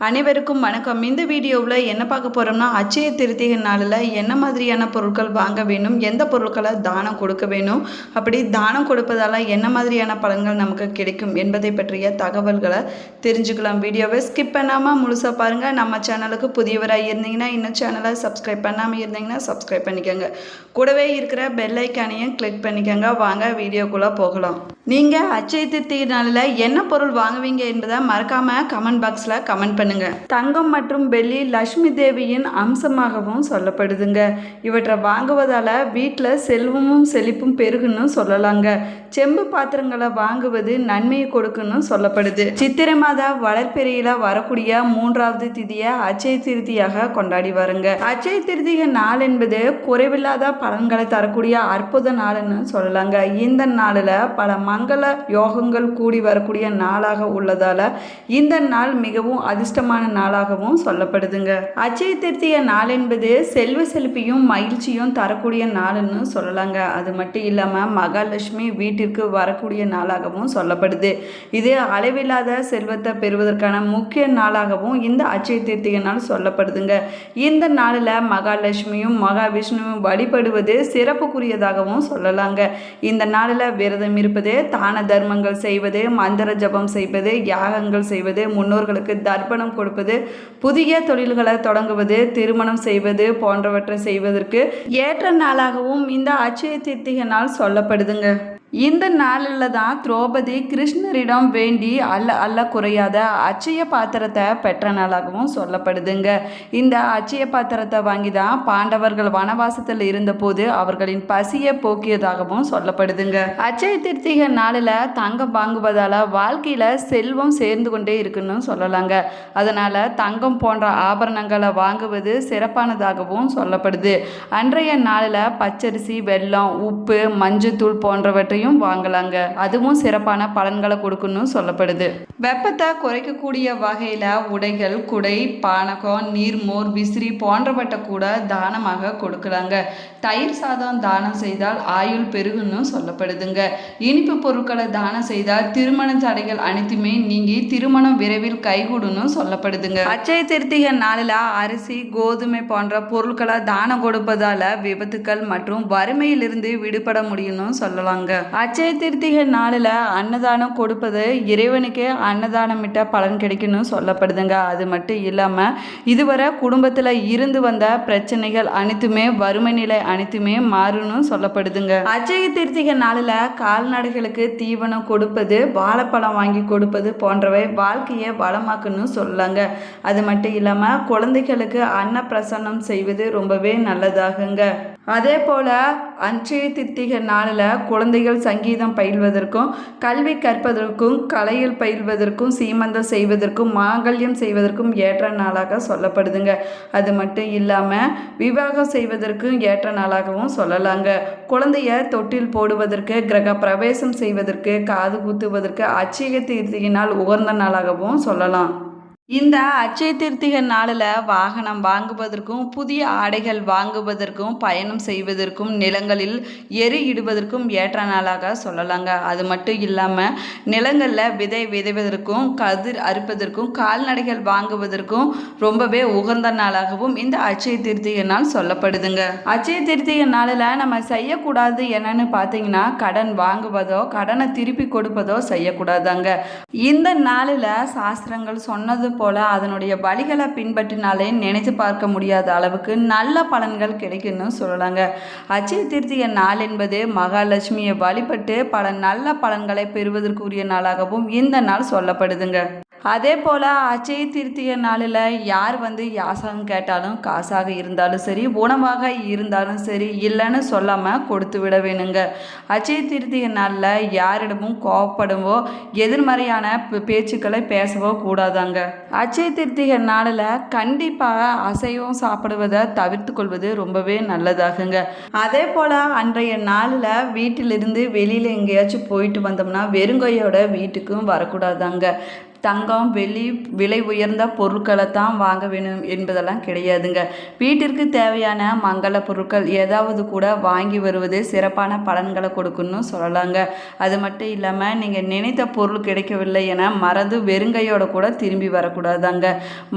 அனைவருக்கும் வணக்கம். இந்த வீடியோவில் என்ன பார்க்க போகிறோம்னா, அட்சய திருத்திகை நாளில் என்ன மாதிரியான பொருட்கள் வாங்க வேணும், எந்த பொருட்களை தானம் கொடுக்க வேணும், அப்படி தானம் கொடுப்பதால் என்ன மாதிரியான பலன்கள் நமக்கு கிடைக்கும் என்பதை பற்றிய தகவல்களை தெரிஞ்சுக்கலாம். வீடியோவை ஸ்கிப் பண்ணாமல் முழுசாக பாருங்கள். நம்ம சேனலுக்கு புதியவராக இருந்தீங்கன்னா இன்னும் சேனலை சப்ஸ்கிரைப் பண்ணாமல் இருந்தீங்கன்னா சப்ஸ்கிரைப் பண்ணிக்கோங்க. கூடவே இருக்கிற பெல் ஐக்கானையும் கிளிக் பண்ணிக்கோங்க. வாங்க வீடியோக்குள்ளே போகலாம். நீங்கள் அட்சய திருத்திகை நாளில் என்ன பொருள் வாங்குவீங்க என்பதை மறக்காமல் கமெண்ட் பாக்ஸில் கமெண்ட் பண்ணுங்க. தங்கம் மற்றும் வெள்ளி லட்சுமி தேவியின் அம்சமாகவும் சொல்லப்படுதுங்க. இவற்றை வாங்குவதால் வீட்டில் செல்வமும் செழிப்பும் பெருகுன்னு சொல்லலாங்க. செம்பு பாத்திரங்களை வாங்குவது நன்மையை கொடுக்குன்னு சொல்லப்படுது. சித்திரை மாத வளர்ப்பிறையில் வரக்கூடிய 3வது திதியை அட்சய திருத்தியாக கொண்டாடி வருங்க. அட்சய திருத்திகை நாள் என்பது குறைவில்லாத பலன்களை தரக்கூடிய அற்புத நாள்னு சொல்லலாங்க. இந்த நாளில் பல மங்கள யோகங்கள் கூடி வரக்கூடிய நாளாக உள்ளதால இந்த நாள் மிகவும் அதிர்ஷ்டமான நாளாகவும் சொல்லப்படுதுங்க. அட்சய திருத்திகை நாள் என்பது செல்வ செழிப்பையும் மகிழ்ச்சியும் தரக்கூடிய நாள்னு சொல்லலாங்க. அது மட்டும் இல்லாமல் மகாலட்சுமி வீட்டிற்கு வரக்கூடிய நாளாகவும் சொல்லப்படுது. இது அளவில்லாத செல்வத்தை பெறுவதற்கான முக்கிய நாளாகவும் இந்த அட்சய திருத்திகை நாள் சொல்லப்படுதுங்க. இந்த நாளில் மகாலட்சுமியும் மகாவிஷ்ணுவும் வழிபடுவது சிறப்புக்குரியதாகவும் சொல்லலாங்க. இந்த நாளில் விரதம் இருப்பது, தான தர்மங்கள் செய்வது, மந்திர ஜபம் செய்வது, யாகங்கள் செய்வது, முன்னோர்களுக்கு தர்ப்பணம் கொடுப்பது, புதிய தொழில்களை தொடங்குவது, திருமணம் செய்வது போன்றவற்றை செய்வதற்கு ஏற்ற நாளாகவும் இந்த அட்சய திருத்திகை நாள் சொல்லப்படுதுங்க. இந்த நாளில் தான் திரௌபதி கிருஷ்ணரிடம் வேண்டி அல்ல குறையாத அட்சய பாத்திரத்தை பெற்ற நாளாகவும் சொல்லப்படுதுங்க. இந்த அட்சய பாத்திரத்தை வாங்கி தான் பாண்டவர்கள் வனவாசத்தில் இருந்தபோது அவர்களின் பசியை போக்கியதாகவும் சொல்லப்படுதுங்க. அட்சய திருத்திகை நாளில் தங்கம் வாங்குவதால் வாழ்க்கையில் செல்வம் சேர்ந்து கொண்டே இருக்குன்னு சொல்லலாங்க. அதனால் தங்கம் போன்ற ஆபரணங்களை வாங்குவது சிறப்பானதாகவும் சொல்லப்படுது. அன்றைய நாளில் பச்சரிசி, வெல்லம், உப்பு, மஞ்சத்தூள் போன்றவற்றை வாங்கலாங்க. அதுவும் சிறப்பான பலன்களை கொடுக்கணும்னு சொல்லப்படுது. வெப்பத்தை குறைக்கக்கூடிய வகையில் உடைகள், குடை, பானகம், நீர்மோர், விசிறி போன்றவற்றை கூட தானமாக கொடுக்கலாங்க. தயிர் சாதம் தானம் செய்தால் ஆயுள் பெருகுன்னு சொல்லப்படுதுங்க. இனிப்பு பொருட்களை தானம் செய்தால் திருமண தடைகள் அனைத்துமே நீங்கி திருமணம் விரைவில் கைகூடுன்னு சொல்லப்படுதுங்க. அட்சய திருத்திகை நாளில் அரிசி, கோதுமை போன்ற பொருட்களை தானம் கொடுப்பதால விபத்துக்கள் மற்றும் வறுமையிலிருந்து விடுபட முடியும்னு சொல்லலாங்க. அட்சய திருத்திகை நாளில் அன்னதானம் கொடுப்பது இறைவனுக்கே அன்னதானமிட்ட பலன் கிடைக்குன்னு சொல்லப்படுதுங்க. அது மட்டும் இல்லாமல் இதுவரை குடும்பத்தில் இருந்து வந்த பிரச்சனைகள் அனைத்துமே, வறுமை நிலை அனைத்துமே மாறுன்னு சொல்லப்படுதுங்க. அட்சய திருத்திகை நாளில் கால்நடைகளுக்கு தீவனம் கொடுப்பது, வாழைப்பழம் வாங்கி கொடுப்பது போன்றவை வாழ்க்கையை வளமாக்குன்னு சொல்லலாங்க. அது மட்டும் இல்லாமல் குழந்தைகளுக்கு அன்னப்பிரசன்னம் செய்வது ரொம்பவே நல்லதாகுங்க. அதே போல் அட்சய திருத்திகை நாளில் குழந்தைகள் சங்கீதம் பயில்வதற்கும், கல்வி கற்பதற்கும், கலையில் பயில்வதற்கும், சீமந்தம் செய்வதற்கும், மாங்கல்யம் செய்வதற்கும் ஏற்ற நாளாக சொல்லப்படுதுங்க. அது மட்டும் இல்லாமல் விவாகம் செய்வதற்கும் ஏற்ற நாளாகவும் சொல்லலாங்க. குழந்தைய தொட்டில் போடுவதற்கு, கிரக பிரவேசம் செய்வதற்கு, காது குத்துவதற்கு அட்சய திருத்திகை நாள் உகந்த நாளாகவும் சொல்லலாம். இந்த அட்சய திருத்திகை நாளில் வாகனம் வாங்குவதற்கும், புதிய ஆடைகள் வாங்குவதற்கும், பயணம் செய்வதற்கும், நிலங்களில் எரி இடுவதற்கும் ஏற்ற நாளாக சொல்லலாங்க. அது மட்டும் இல்லாமல் நிலங்களில் விதை விதைவதற்கும், கதிர் அறுப்பதற்கும், கால்நடைகள் வாங்குவதற்கும் ரொம்பவே உகந்த நாளாகவும் இந்த அட்சய திருத்திகை நாள் சொல்லப்படுதுங்க. அட்சய திருத்திகை நாளில் நம்ம செய்யக்கூடாது என்னன்னு பார்த்தீங்கன்னா, கடன் வாங்குவதோ கடனை திருப்பி கொடுப்பதோ செய்யக்கூடாதாங்க. இந்த நாளில் சாஸ்திரங்கள் சொன்னது போல அதனுடைய வழிகளை பின்பற்றினாலே நினைத்து பார்க்க முடியாத அளவுக்கு நல்ல பலன்கள் கிடைக்குன்னு சொல்லலாங்க. அட்சய திருத்திகை நாள் என்பது மகாலட்சுமியை வழிபட்டு பல நல்ல பலன்களை பெறுவதற்குரிய நாளாகவும் இந்த நாள் சொல்லப்படுதுங்க. அதே போல் அட்சய திருத்திகை நாளில் யார் யாசகம் கேட்டாலும், காசாக இருந்தாலும் சரி, உணவாக இருந்தாலும் சரி, இல்லைன்னு சொல்லாமல் கொடுத்து விட வேணுங்க. அட்சய திருத்திகை நாளில் யாரிடமும் கோவப்படவோ எதிர்மறையான பேச்சுக்களை பேசவோ கூடாதாங்க. அட்சய திருத்திகை நாளில் கண்டிப்பாக அசைவம் சாப்பிடுவதை தவிர்த்து கொள்வது ரொம்பவே நல்லதாகுங்க. அதே போல் அன்றைய நாளில் வீட்டிலிருந்து வெளியில் எங்கேயாச்சும் போயிட்டு வந்தோம்னா வெறுங்கையோட வீட்டுக்கும் வரக்கூடாதாங்க. தங்கம் வெள்ளி விலை உயர்ந்த பொருட்களை தான் வாங்க வேணும் என்பதெல்லாம் கிடையாதுங்க. வீட்டிற்கு தேவையான மங்கள பொருட்கள் ஏதாவது கூட வாங்கி வருவது சிறப்பான பலன்களை கொடுக்குன்னு சொல்லலாங்க. அது மட்டும் இல்லாமல் நீங்கள் நினைத்த பொருள் கிடைக்கவில்லை என மறந்து வெறுங்கையோட கூட திரும்பி வரக்கூடாதாங்க.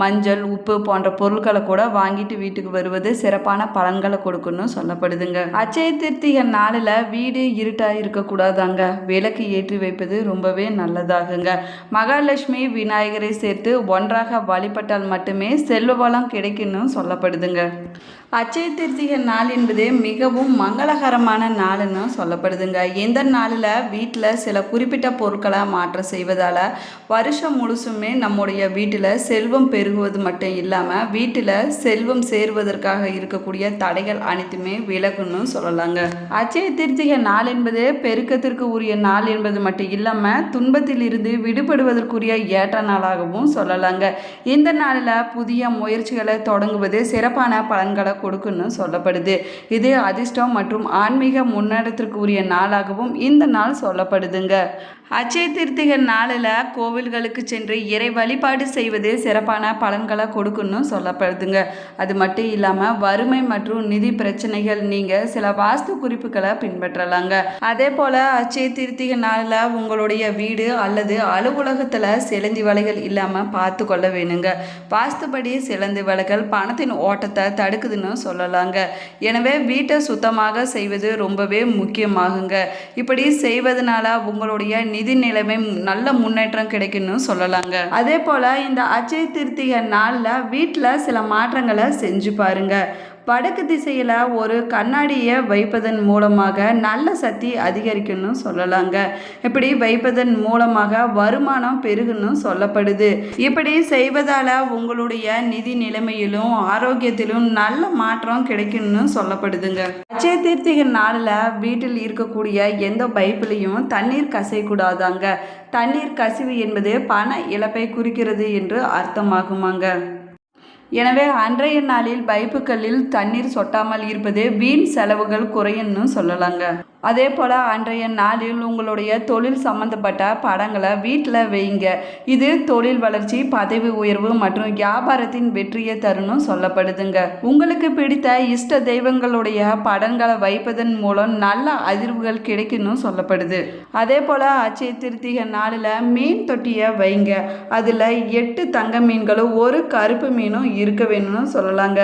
மஞ்சள் உப்பு போன்ற பொருட்களை கூட வாங்கிட்டு வீட்டுக்கு வருவது சிறப்பான பலன்களை கொடுக்குன்னு சொல்லப்படுதுங்க. அட்சய திருத்திகை நாளில் வீடு இருட்டாக இருக்கக்கூடாதாங்க. விளக்கு ஏற்றி வைப்பது ரொம்பவே நல்லதாகுங்க. மகாலட்சுமி விநாயகரை சேர்த்து ஒன்றாக வழிபட்டால் மட்டுமே செல்வ வளம் கிடைக்குன்னு சொல்லப்படுதுங்க. அட்சய திருத்திகை நாள் என்பது மிகவும் மங்களகரமான நாள்னு சொல்லப்படுதுங்க. இந்த நாளில் வீட்டில் சில குறிப்பிட்ட பொருட்களை மாற்றம் செய்வதால் வருஷம் முழுசுமே நம்முடைய வீட்டில் செல்வம் பெருகுவது மட்டும் இல்லாமல் வீட்டில் செல்வம் சேருவதற்காக இருக்கக்கூடிய தடைகள் அனைத்துமே விலகுன்னு சொல்லலாங்க. அட்சய திருத்திகை நாள் என்பது பெருக்கத்திற்கு உரிய நாள் என்பது மட்டும் இல்லாமல் துன்பத்தில் இருந்து விடுபடுவதற்குரிய ஏற்ற நாளாகவும் சொல்லலாங்க. இந்த நாளில் புதிய முயற்சிகளை தொடங்குவது சிறப்பான பலன்களை கொடுக்குன்னு சொல்லப்படுது. இது அதிர்ஷ்டம் மற்றும் ஆன்மீக முன்னேற்றத்திற்கு உரிய நாளாகவும் இந்த நாள் சொல்லப்படுதுங்க. அட்சய திருத்திகை நாளில் கோவில்களுக்கு சென்று இறை வழிபாடு செய்வது சிறப்பான பலன்களை கொடுக்குன்னு சொல்லப்படுதுங்க. அது மட்டும் இல்லாமல் வறுமை மற்றும் நிதி பிரச்சனைகள் நீங்கள் சில வாஸ்து குறிப்புகளை பின்பற்றலாங்க. அதே போல் அட்சய திருத்திகை நாளில் உங்களுடைய வீடு அல்லது அலுவலகத்தில் சிலந்தி வலைகள் இல்லாமல் பார்த்து கொள்ள வேணுங்க. வாஸ்துபடி சிலந்தி வலைகள் பணத்தின் ஓட்டத்தை தடுக்குதுன்னு சொல்லலாங்க. எனவே வீட்டை சுத்தமாக செய்வது ரொம்பவே முக்கியமாகுங்க. இப்படி செய்வதனால உங்களுடைய நிதி நிலைமை நல்ல முன்னேற்றம் கிடைக்குன்னு சொல்லலாங்க. அதே போல் இந்த அட்சய திருத்திகை நாளில் வீட்டில் சில மாற்றங்களை செஞ்சு பாருங்க. வடக்கு திசையில் ஒரு கண்ணாடியை வைப்பதன் மூலமாக நல்ல சக்தி அதிகரிக்குன்னு சொல்லலாங்க. இப்படி வைப்பதன் மூலமாக வருமானம் பெருகுன்னு சொல்லப்படுது. இப்படி செய்வதால் உங்களுடைய நிதி நிலைமையிலும் ஆரோக்கியத்திலும் நல்ல மாற்றம் கிடைக்குன்னு சொல்லப்படுதுங்க. அட்சய திருத்திகை நாளில் வீட்டில் இருக்கக்கூடிய எந்த பைப்பிலையும் தண்ணீர் கசையக்கூடாதாங்க. தண்ணீர் கசிவு என்பது பண இழப்பை குறிக்கிறது என்று அர்த்தமாகுமாங்க. எனவே அன்றைய நாளில் பைப்புகளில் தண்ணீர் சொட்டாமல் இருப்பது வீண் செலவுகள் குறையும்னு சொல்லலாங்க. அதே போல் அன்றைய நாளில் உங்களுடைய தொழில் சம்பந்தப்பட்ட படங்களை வீட்டில் வைங்க. இது தொழில் வளர்ச்சி, பதவி உயர்வு மற்றும் வியாபாரத்தின் வெற்றியை தருணும் சொல்லப்படுதுங்க. உங்களுக்கு பிடித்த இஷ்ட தெய்வங்களுடைய படங்களை வைப்பதன் மூலம் நல்ல அதிர்வுகள் கிடைக்குன்னு சொல்லப்படுது. அதே போல் அட்சய திருத்திகை நாளில் மீன் தொட்டியை வைங்க. அதில் 8 தங்க மீன்களும் 1 கருப்பு மீனும் இருக்க வேணும்னு சொல்லலாங்க.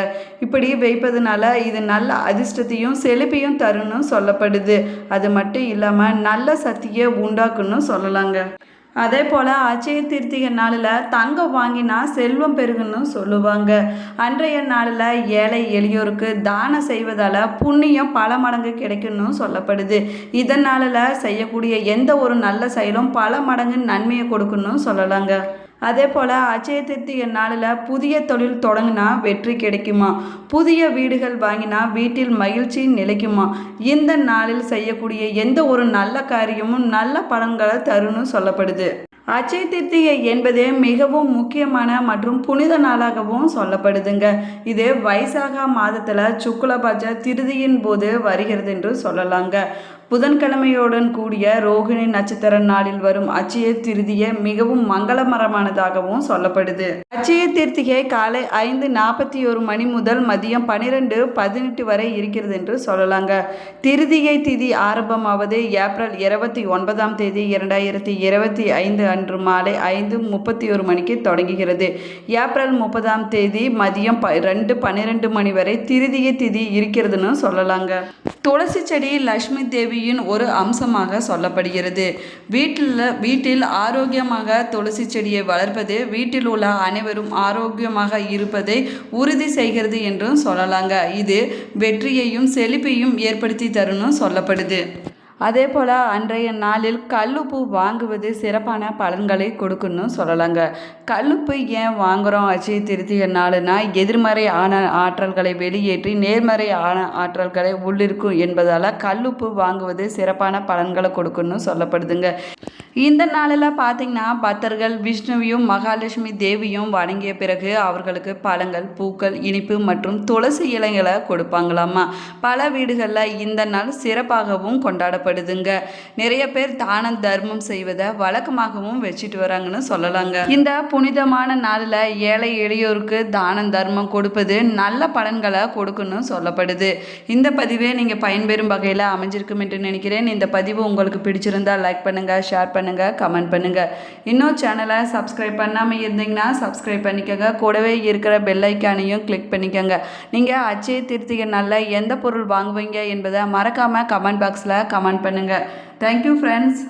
இப்படி வைப்பதனால இது நல்ல அதிர்ஷ்டத்தையும் செழிப்பையும் தருன்னு சொல்லப்படுது. அது மட்டும் இல்லாமல் நல்ல சக்தியை உண்டாக்குன்னு சொல்லலாங்க. அதே போல் அட்சய திருத்திகை நாளில் தங்கம் வாங்கினா செல்வம் பெருகுன்னு சொல்லுவாங்க. அன்றைய நாளில் ஏழை எளியோருக்கு தானம் செய்வதால் புண்ணியம் பல மடங்கு கிடைக்குன்னு சொல்லப்படுது. இதனால செய்யக்கூடிய எந்த ஒரு நல்ல செயலும் பல மடங்கு நன்மையை கொடுக்குன்னு சொல்லலாங்க. அதே போல் அட்சய திருத்திகை நாளில் புதிய தொழில் தொடங்கினா வெற்றி கிடைக்குமா, புதிய வீடுகள் வாங்கினா வீட்டில் மகிழ்ச்சி நிலைக்குமா. இந்த நாளில் செய்யக்கூடிய எந்த ஒரு நல்ல காரியமும் நல்ல பலன்களை தருன்னு சொல்லப்படுது. அட்சய திருத்திகை என்பது மிகவும் முக்கியமான மற்றும் புனித நாளாகவும் சொல்லப்படுதுங்க. இது வைசாக மாதத்தில் சுக்லபட்ச திருதியின் போது வருகிறது என்று சொல்லலாங்க. புதன்கிழமையுடன் கூடிய ரோகிணி நட்சத்திர நாளில் வரும் அட்சய திருதியை மிகவும் மங்களகரமானதாகவும் சொல்லப்படுது. அட்சய திருத்திகை காலை 5:41 மணி முதல் மதியம் 12:18 வரை இருக்கிறது என்று சொல்லலாங்க. திருதிகை திதி ஆரம்பமாவது ஏப்ரல் 29ஆம் தேதி 2025 அன்று மாலை 5:31 மணிக்கு தொடங்குகிறது. ஏப்ரல் 30ஆம் தேதி மதியம் 2:12 மணி வரை திருதிகை திதி இருக்கிறதுன்னு சொல்லலாங்க. துளசி செடி லட்சுமி தேவியின் ஒரு அம்சமாக சொல்லப்படுகிறது. வீட்டில் ஆரோக்கியமாக துளசி செடியை வளர்ப்பது வீட்டில் உள்ள அனைவரும் ஆரோக்கியமாக இருப்பதை உறுதி செய்கிறது என்றும் சொல்லலாங்க. இது வெற்றியையும் செழிப்பையும் ஏற்படுத்தி தரும்னு சொல்லப்படுது. அதே போல் அன்றைய நாளில் கல்லுப்பு வாங்குவது சிறப்பான பலன்களை கொடுக்குன்னு சொல்லலாங்க. கல்லுப்பு ஏன் வாங்குகிறோம் அட்சய திருத்திகை நாளுனா எதிர்மறை ஆற்றல்களை வெளியேற்றி நேர்மறை ஆற்றல்களை உள்ளிருக்கும் என்பதால் கல்லுப்பு வாங்குவது சிறப்பான பலன்களை கொடுக்குன்னு சொல்லப்படுதுங்க. இந்த நாளில் பார்த்திங்கன்னா பக்தர்கள் விஷ்ணுவையும் மகாலட்சுமி தேவியும் வணங்கிய பிறகு அவர்களுக்கு பழங்கள், பூக்கள், இனிப்பு மற்றும் துளசி இலைகளை கொடுப்பாங்களாமா. பல வீடுகளில் இந்த நாள் சிறப்பாகவும் கொண்டாடப்படுது. சொல்லப்படுதுங்க. நிறைய பேர் தானம் தர்மம் செய்வதை வழக்கமாகவும் வச்சுட்டு வராங்கன்னு சொல்லலாங்க. இந்த புனிதமான நாளில் ஏழை எளியோருக்கு தானம் தர்மம் கொடுப்பது நல்ல பலன்களை கொடுக்குன்னு சொல்லப்படுது. இந்த பதிவே நீங்கள் பயன்பெறும் வகையில் அமைஞ்சிருக்கும் என்று நினைக்கிறேன். இந்த பதிவு உங்களுக்கு பிடிச்சிருந்தால் லைக் பண்ணுங்கள், ஷேர் பண்ணுங்கள், கமெண்ட் பண்ணுங்கள். இன்னும் சேனலை சப்ஸ்கிரைப் பண்ணாமல் இருந்தீங்கன்னா சப்ஸ்கிரைப் பண்ணிக்கோங்க. கூடவே இருக்கிற பெல் ஐக்கானையும் கிளிக் பண்ணிக்கோங்க. நீங்கள் அட்சய திருத்திகை நாளில் எந்த பொருள் வாங்குவீங்க என்பதை மறக்காமல் கமெண்ட் பாக்ஸில் கமெண்ட் பண்ணுங்கள். Thank you friends.